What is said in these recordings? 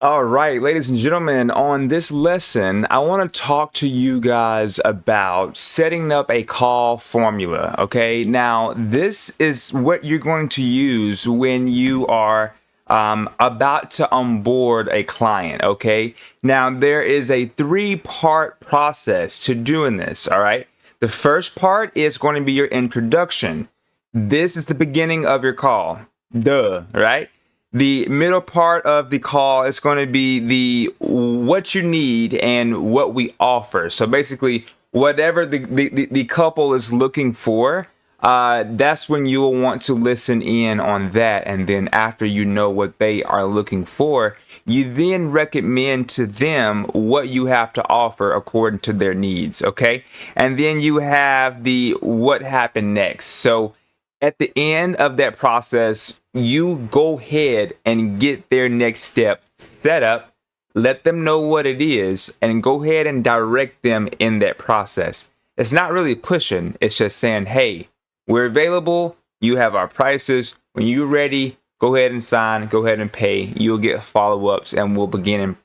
All right, ladies and gentlemen, on this lesson, I want to talk to you guys about setting up a call formula. Okay, now this is what you're going to use when you are about to onboard a client. Okay, now there is a three-part process to doing this. All right, the first part is going to be your introduction. This is the beginning of your call. Duh, right? The middle part of the call is going to be the what you need and what we offer. So basically, whatever the couple is looking for, that's when you will want to listen in on that. And then after you know what they are looking for, you then recommend to them what you have to offer according to their needs. Okay. And then you have the what happened next. So at the end of that process, you go ahead and get their next step set up, let them know what it is, and go ahead and direct them in that process. It's not really pushing, it's just saying, hey, we're available, you have our prices. When you're ready, go ahead and sign, go ahead and pay. You'll get follow-ups and we'll begin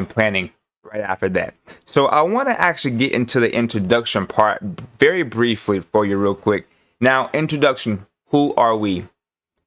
planning right after that. So I want to actually get into the introduction part very briefly for you real quick. Now, introduction, who are we?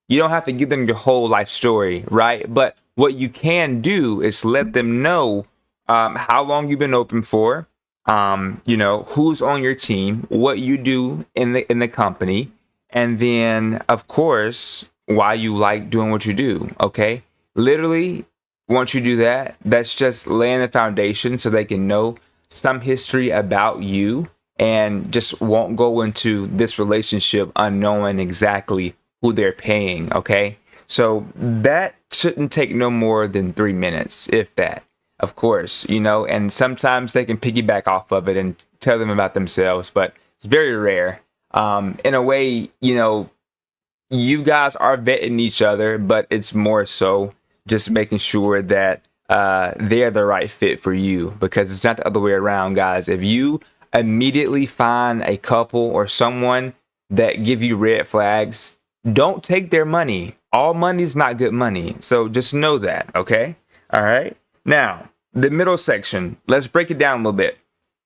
You don't have to give them your whole life story, right? But what you can do is let them know how long you've been open for, who's on your team, what you do in the company, and then, of course, why you like doing what you do, okay? Literally, once you do that, that's just laying the foundation so they can know some history about you and just won't go into this relationship unknowing exactly who they're paying. Okay. So that shouldn't take no more than 3 minutes, if that, of course, and sometimes they can piggyback off of it and tell them about themselves, but it's very rare. In a way, you guys are vetting each other, but it's more so just making sure that they're the right fit for you, because it's not the other way around, guys. If you immediately find a couple or someone that give you red flags, don't take their money. All money is not good money. So just know that, okay? All right. Now, the middle section, let's break it down a little bit.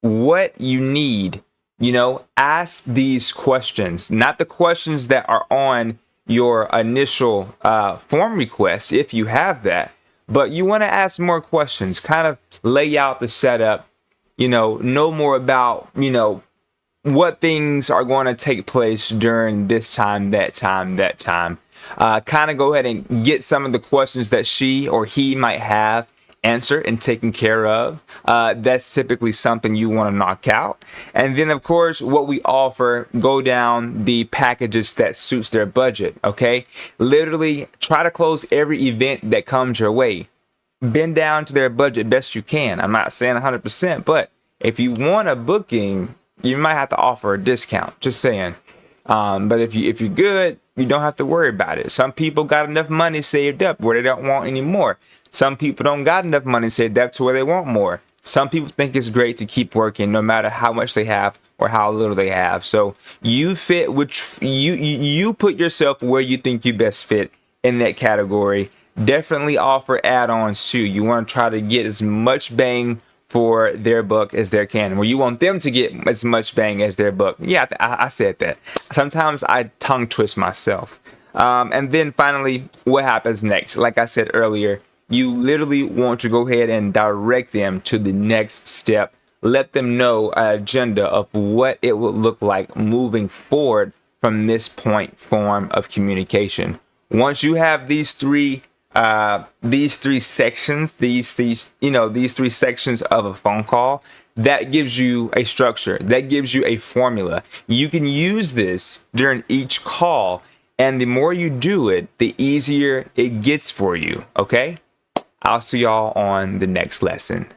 What you need, ask these questions, not the questions that are on your initial form request, if you have that, but you want to ask more questions, kind of lay out the setup, know more about, what things are going to take place during this time, that time, that time. Kind of go ahead and get some of the questions that she or he might have answered and taken care of. That's typically something you want to knock out. And then, of course, what we offer, go down the packages that suits their budget. Okay. Literally try to close every event that comes your way. Bend down to their budget best you can. I'm not saying 100%, but if you want a booking, you might have to offer a discount. Just saying. But if you're good, you don't have to worry about it. Some people got enough money saved up where they don't want any more. Some people don't got enough money saved up to where they want more. Some people think it's great to keep working no matter how much they have or how little they have. So you fit which you put yourself where you think you best fit in that category. Definitely offer add-ons too. You want to try to get as much bang for their buck as they can, where you want them to get as much bang as their buck. Yeah, I said that. Sometimes I tongue twist myself. And then finally, what happens next? Like I said earlier, you literally want to go ahead and direct them to the next step. Let them know an agenda of what it would look like moving forward from this point form of communication. Once you have these three sections, these three sections of a phone call, that gives you a structure, that gives you a formula. You can use this during each call, and the more you do it, the easier it gets for you. Okay, I'll see y'all on the next lesson.